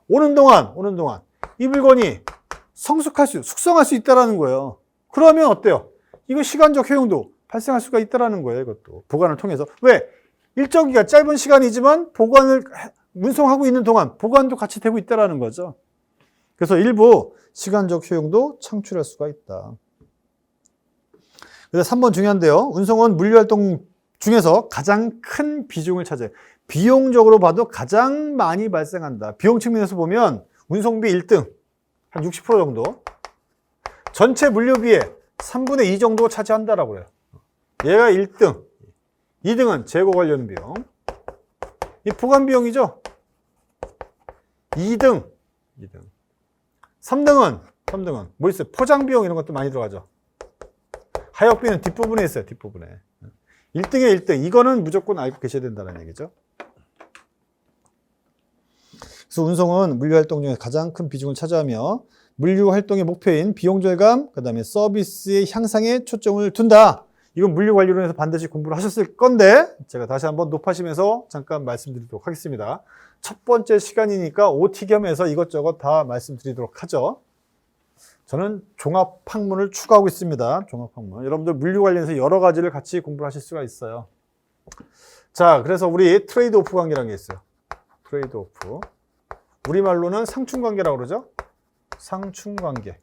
오는 동안 이 물건이 숙성할 수 있다라는 거예요. 그러면 어때요? 이거 시간적 효용도 발생할 수가 있다라는 거예요. 이것도 보관을 통해서. 왜? 일정 기간 짧은 시간이지만 보관을 운송하고 있는 동안 보관도 같이 되고 있다라는 거죠. 그래서 일부 시간적 효용도 창출할 수가 있다. 그래서 3번 중요한데요. 운송은 물류활동 중에서 가장 큰 비중을 차지해요. 비용적으로 봐도 가장 많이 발생한다. 비용 측면에서 보면 운송비 1등, 한 60% 정도. 전체 물류비의 3분의 2 정도 차지한다라고 해요. 얘가 1등. 2등은 재고 관련 비용. 이 보관 비용이죠. 2등. 3등은 뭐 있어요? 포장 비용 이런 것도 많이 들어가죠. 하역비는 뒷부분에 있어요. 뒷부분에. 1등에 1등. 이거는 무조건 알고 계셔야 된다는 얘기죠. 그래서 운송은 물류활동 중에 가장 큰 비중을 차지하며 물류활동의 목표인 비용 절감, 그 다음에 서비스의 향상에 초점을 둔다. 이건 물류관리론에서 반드시 공부를 하셨을 건데 제가 다시 한번 높아시면서 잠깐 말씀드리도록 하겠습니다. 첫 번째 시간이니까 OT 겸해서 이것저것 다 말씀드리도록 하죠. 저는 종합학문을 추구하고 있습니다. 종합학문. 여러분들 물류 관련해서 여러 가지를 같이 공부를 하실 수가 있어요. 자, 그래서 우리 트레이드 오프 관계라는 게 있어요. 트레이드 오프. 우리말로는 상충관계라고 그러죠. 상충관계.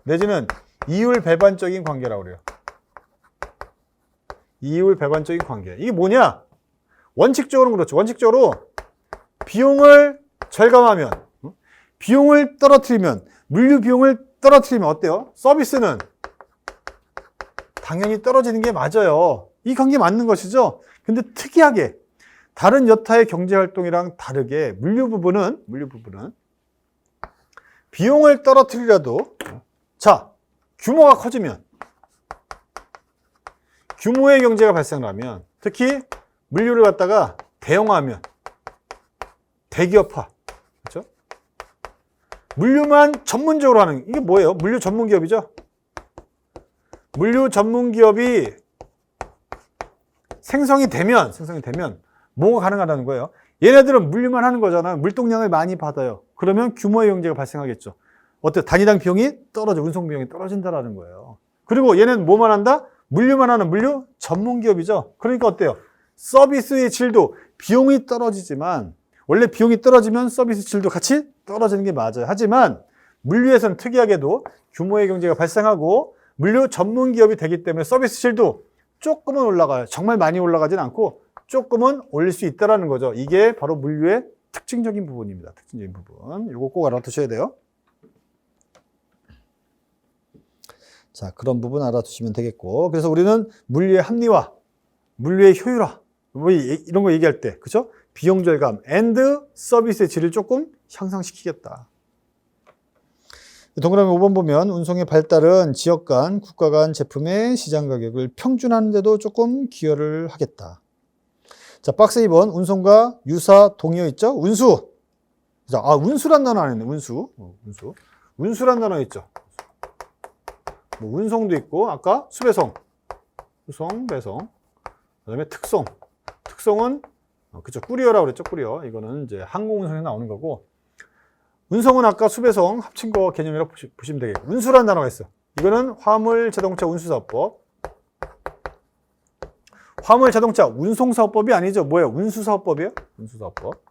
내지는 이율 배반적인 관계라고 그래요. 이율 배반적인 관계. 이게 뭐냐? 원칙적으로는 그렇죠. 원칙적으로 비용을 절감하면, 비용을 떨어뜨리면, 물류 비용을 떨어뜨리면 어때요? 서비스는 당연히 떨어지는 게 맞아요. 이 관계 맞는 것이죠. 근데 특이하게 다른 여타의 경제활동이랑 다르게 물류 부분은 비용을 떨어뜨리라도 자, 규모가 커지면 규모의 경제가 발생하면 특히 물류를 갖다가 대형화하면 대기업화 그렇죠? 물류만 전문적으로 하는 이게 뭐예요? 물류 전문 기업이죠. 물류 전문 기업이 생성이 되면 뭐가 가능하다는 거예요? 얘네들은 물류만 하는 거잖아요. 물동량을 많이 받아요. 그러면 규모의 경제가 발생하겠죠. 어때요? 단위당 비용이 떨어져, 운송 비용이 떨어진다라는 거예요. 그리고 얘는 뭐만 한다? 물류만 하는 물류 전문 기업이죠. 그러니까 어때요? 서비스의 질도 비용이 떨어지지만 원래 비용이 떨어지면 서비스 질도 같이 떨어지는 게 맞아요. 하지만 물류에서는 특이하게도 규모의 경제가 발생하고 물류 전문 기업이 되기 때문에 서비스 질도 조금은 올라가요. 정말 많이 올라가진 않고 조금은 올릴 수 있다는 거죠. 이게 바로 물류의 특징적인 부분입니다. 특징적인 부분. 이거 꼭 알아두셔야 돼요. 자, 그런 부분 알아두시면 되겠고. 그래서 우리는 물류의 합리화, 물류의 효율화, 뭐 이런 거 얘기할 때, 그죠? 비용 절감, and 서비스의 질을 조금 향상시키겠다. 동그라미 5번 보면 운송의 발달은 지역 간, 국가 간 제품의 시장 가격을 평준화하는 데도 조금 기여를 하겠다. 자, 박스 2번 운송과 유사 동의어 있죠? 운수. 자, 운수란 단어 안 했네. 운수. 운수. 운수란 단어 있죠. 뭐 운송도 있고 아까 수배송, 수송, 배송. 그다음에 특송. 특송은 그쵸, 꾸리어라고 그랬죠. 꾸리어. 이거는 이제 항공 운송에 나오는 거고. 운송은 아까 수배송 합친 거 개념이라고 보시면 되겠고. 운수란 단어가 있어. 이거는 화물 자동차 운수사업법. 화물 자동차 운송사업법이 아니죠. 뭐예요? 운수사업법이에요? 운수사업법.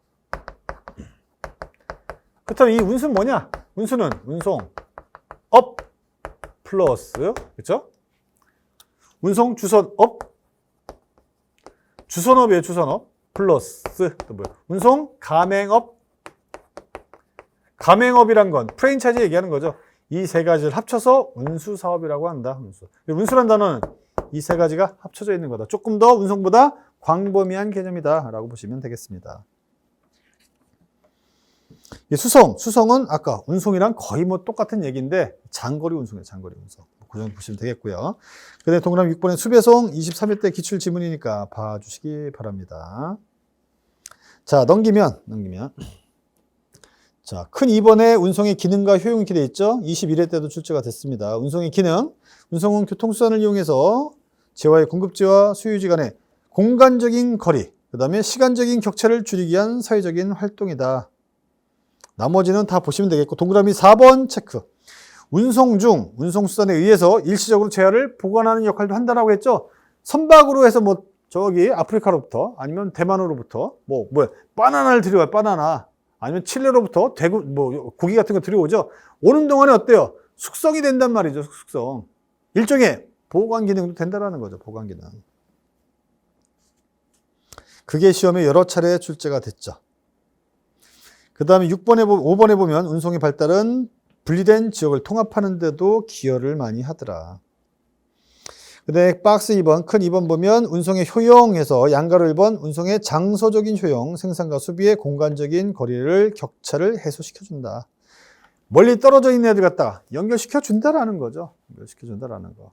그렇다면 이 운수는 뭐냐? 운수는 운송 업 플러스, 그렇죠? 운송 주선업, 주선업이에요. 주선업 플러스 또 뭐예요? 운송 가맹업. 가맹업이란 건 프랜차이즈 얘기하는 거죠. 이 세 가지를 합쳐서 운수사업이라고 한다. 운수란 단어는 이 세 가지가 합쳐져 있는 거다. 조금 더 운송보다 광범위한 개념이다 라고 보시면 되겠습니다. 수송은 아까 운송이랑 거의 뭐 똑같은 얘기인데 장거리 운송이에요. 장거리 운송. 그 정도 보시면 되겠고요. 그다음에 동그라미 6번에 수배송 23회 때 기출 지문이니까 봐주시기 바랍니다. 자, 넘기면 자, 큰 2번에 운송의 기능과 효용이 기대어 있죠. 21회 때도 출제가 됐습니다. 운송의 기능, 운송은 교통수단을 이용해서 재화의 공급지와 소유지 간의 공간적인 거리, 그 다음에 시간적인 격차를 줄이기 위한 사회적인 활동이다. 나머지는 다 보시면 되겠고, 동그라미 4번 체크. 운송 중 운송수단에 의해서 일시적으로 재화를 보관하는 역할도 한다라고 했죠. 선박으로 해서 뭐 저기 아프리카로부터 아니면 대만으로부터 바나나를 들여와요. 바나나. 아니면 칠레로부터 대구 고기 같은 거 들여오죠. 오는 동안에 어때요? 숙성이 된단 말이죠. 숙성. 일종의 보관 기능도 된다라는 거죠. 보관 기능. 그게 시험에 여러 차례 출제가 됐죠. 그 다음에 5번에 보면 운송의 발달은 분리된 지역을 통합하는 데도 기여를 많이 하더라. 근데 박스 2번, 큰 2번 보면 운송의 효용에서 양가로 1번 운송의 장소적인 효용, 생산과 소비의 공간적인 거리를 격차를 해소시켜준다. 멀리 떨어져 있는 애들 갖다가 연결시켜준다라는 거죠. 연결시켜준다라는 거.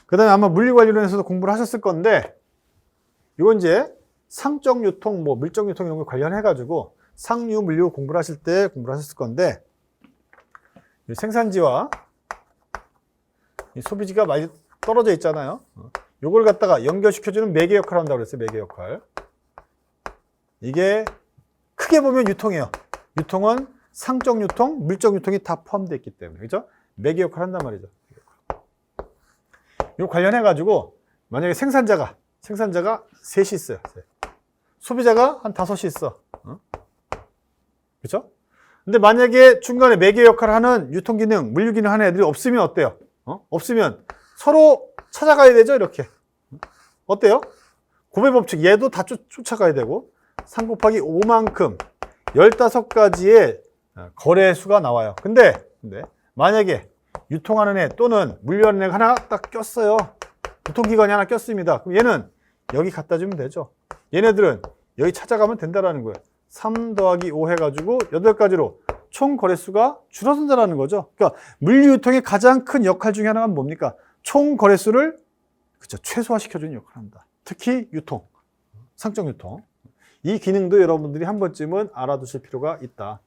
그 다음에 아마 물리관리론에서도 공부를 하셨을 건데, 이건 이제 상적 유통, 밀적 유통 이런 거 관련해가지고 상류, 물류 공부를 하실 때 공부를 하셨을 건데, 생산지와 소비지가 많이 떨어져 있잖아요. 요걸 갖다가 연결시켜주는 매개 역할을 한다고 그랬어요. 매개 역할. 이게 크게 보면 유통이에요. 유통은 상적 유통, 물적 유통이 다 포함되어 있기 때문에. 그죠? 매개 역할을 한단 말이죠. 요 관련해가지고 만약에 생산자가 셋이 있어요. 소비자가 한 5이 있어. 그렇죠? 근데 만약에 중간에 매개 역할을 하는 유통기능, 물류기능 하는 애들이 없으면 어때요? 없으면 서로 찾아가야 되죠, 이렇게. 어때요? 고배법칙, 얘도 다 쫓아가야 되고, 3 곱하기 5만큼 15가지의 거래수가 나와요. 근데 만약에 유통하는 애 또는 물류하는 애가 하나 딱 꼈어요. 유통기관이 하나 꼈습니다. 그럼 얘는 여기 갖다 주면 되죠. 얘네들은 여기 찾아가면 된다라는 거예요. 3 더하기 5 해가지고 8가지로 총 거래수가 줄어든다는 거죠. 그러니까 물류유통의 가장 큰 역할 중에 하나가 뭡니까? 총 거래수를 최소화시켜주는 역할을 합니다. 특히 유통, 상적 유통. 이 기능도 여러분들이 한 번쯤은 알아두실 필요가 있다.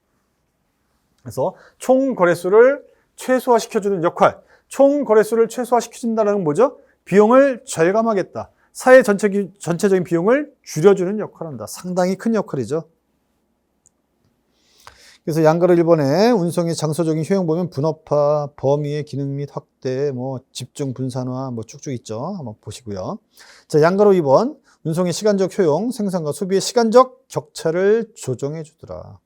그래서 총 거래수를 최소화시켜주는 역할, 총 거래수를 최소화시켜준다는 건 뭐죠? 비용을 절감하겠다. 사회 전체적인 비용을 줄여주는 역할을 한다. 상당히 큰 역할이죠. 그래서 양가로 1번에 운송의 장소적인 효용 보면 분업화, 범위의 기능 및 확대, 집중 분산화, 쭉쭉 있죠. 한번 보시고요. 자, 양가로 2번. 운송의 시간적 효용, 생산과 소비의 시간적 격차를 조정해 주더라.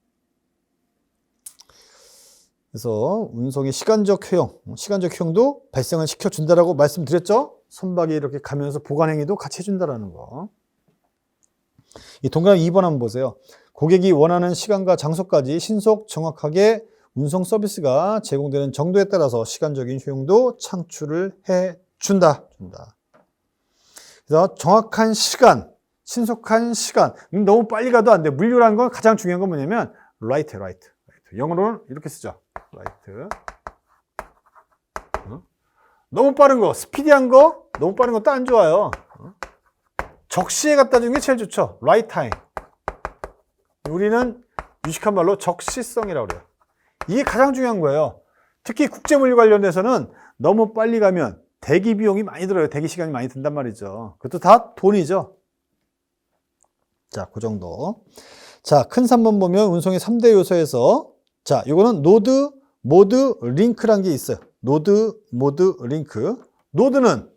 그래서 운송의 시간적 효용도 발생을 시켜준다라고 말씀드렸죠? 선박이 이렇게 가면서 보관행위도 같이 해준다라는 거. 이 동그라미 2번 한번 보세요. 고객이 원하는 시간과 장소까지 신속 정확하게 운송 서비스가 제공되는 정도에 따라서 시간적인 효용도 창출을 해준다. 그래서 정확한 시간, 신속한 시간. 너무 빨리 가도 안 돼. 물류라는 건 가장 중요한 건 뭐냐면 right. 영어로는 이렇게 쓰죠. right. 너무 빠른 거, 스피디한 거, 너무 빠른 것도 안 좋아요. 적시에 갖다 주는 게 제일 좋죠. right time. 우리는 유식한 말로 적시성이라고 그래요. 이게 가장 중요한 거예요. 특히 국제물류 관련돼서는 너무 빨리 가면 대기 비용이 많이 들어요. 대기 시간이 많이 든단 말이죠. 그것도 다 돈이죠. 자, 그 정도. 자, 큰 3번 보면 운송의 3대 요소에서 자, 이거는 노드, 모드, 링크라는 게 있어요. 노드, 모드, 링크. 노드는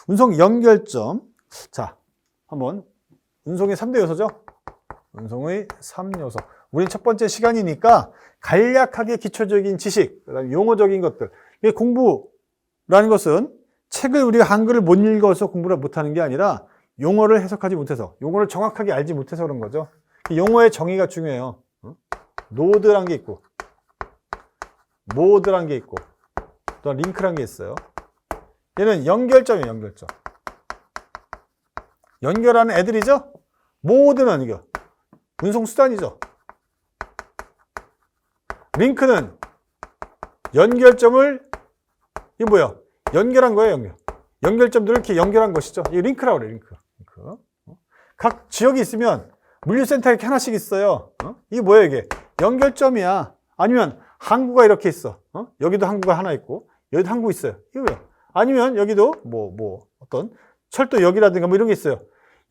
운송 연결점. 자, 한번 운송의 3대 요소죠. 운송의 3요소. 우린 첫 번째 시간이니까 간략하게 기초적인 지식, 그다음에 용어적인 것들. 이게 공부라는 것은 책을 우리가 한글을 못 읽어서 공부를 못하는 게 아니라 용어를 해석하지 못해서, 용어를 정확하게 알지 못해서 그런 거죠. 용어의 정의가 중요해요. 노드란 게 있고, 모드란 게 있고, 또 링크란 게 있어요. 얘는 연결점이에요, 연결점. 연결하는 애들이죠? 모드는 이거 운송수단이죠. 링크는 연결점을, 이게 뭐야? 연결한 거예요, 연결점들을 이렇게 연결한 것이죠. 이게 링크라고 그래요, 링크. 각 지역이 있으면 물류센터에 이렇게 하나씩 있어요. 이게 뭐예요, 이게? 연결점이야. 아니면 항구가 이렇게 있어. 여기도 항구가 하나 있고, 여기도 항구 있어요. 이거 뭐야? 아니면 여기도 어떤 철도역이라든가 뭐 이런 게 있어요.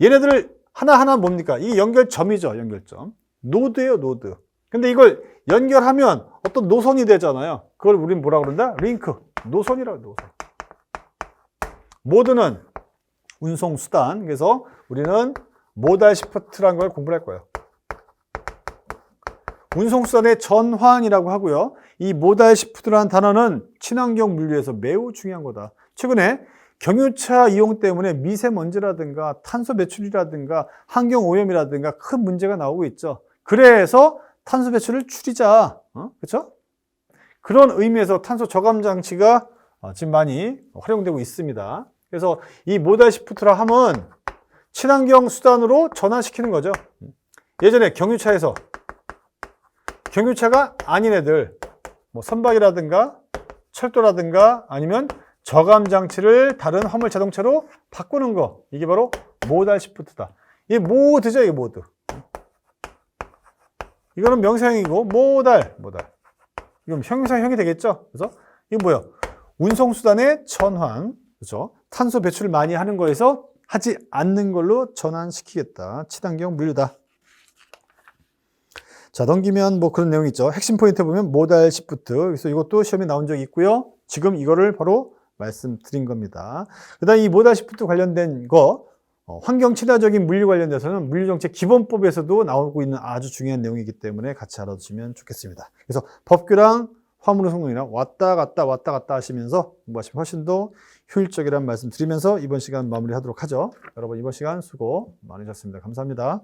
얘네들을 하나하나 뭡니까? 이게 연결점이죠, 연결점. 노드예요, 노드. 근데 이걸 연결하면 어떤 노선이 되잖아요. 그걸 우린 뭐라고 그런다? 링크. 노선이라고, 노선. 모드는 운송수단. 그래서 우리는 모달 시프트라는 걸 공부를 할 거예요. 운송수단의 전환이라고 하고요. 이 모달 시프트라는 단어는 친환경 물류에서 매우 중요한 거다. 최근에 경유차 이용 때문에 미세먼지라든가 탄소 배출이라든가 환경 오염이라든가 큰 문제가 나오고 있죠. 그래서 탄소 배출을 줄이자. 그렇죠? 그런 의미에서 탄소 저감 장치가 지금 많이 활용되고 있습니다. 그래서 이 모달 시프트라 함은 친환경 수단으로 전환시키는 거죠. 예전에 경유차에서 경유차가 아닌 애들, 선박이라든가 철도라든가 아니면 저감 장치를 다른 화물 자동차로 바꾸는 거, 이게 바로 모달 시프트다. 이게 모드죠, 이게 모드. 이거는 명사형이고 모달. 이건 형용사형이 되겠죠. 그래서 이게 뭐야? 운송수단의 전환, 그렇죠? 탄소 배출을 많이 하는 거에서 하지 않는 걸로 전환시키겠다. 친환경 물류다. 자, 넘기면 그런 내용이 있죠. 핵심 포인트 보면 모달 시프트. 그래서 이것도 시험에 나온 적이 있고요. 지금 이거를 바로 말씀드린 겁니다. 그 다음 이 모달 시프트 관련된 거, 환경 친화적인 물류 관련돼서는 물류정책 기본법에서도 나오고 있는 아주 중요한 내용이기 때문에 같이 알아두시면 좋겠습니다. 그래서 법규랑 화물운송이랑 왔다 갔다 하시면서 공부하시면 훨씬 더 효율적이라는 말씀 드리면서 이번 시간 마무리하도록 하죠. 여러분 이번 시간 수고 많으셨습니다. 감사합니다.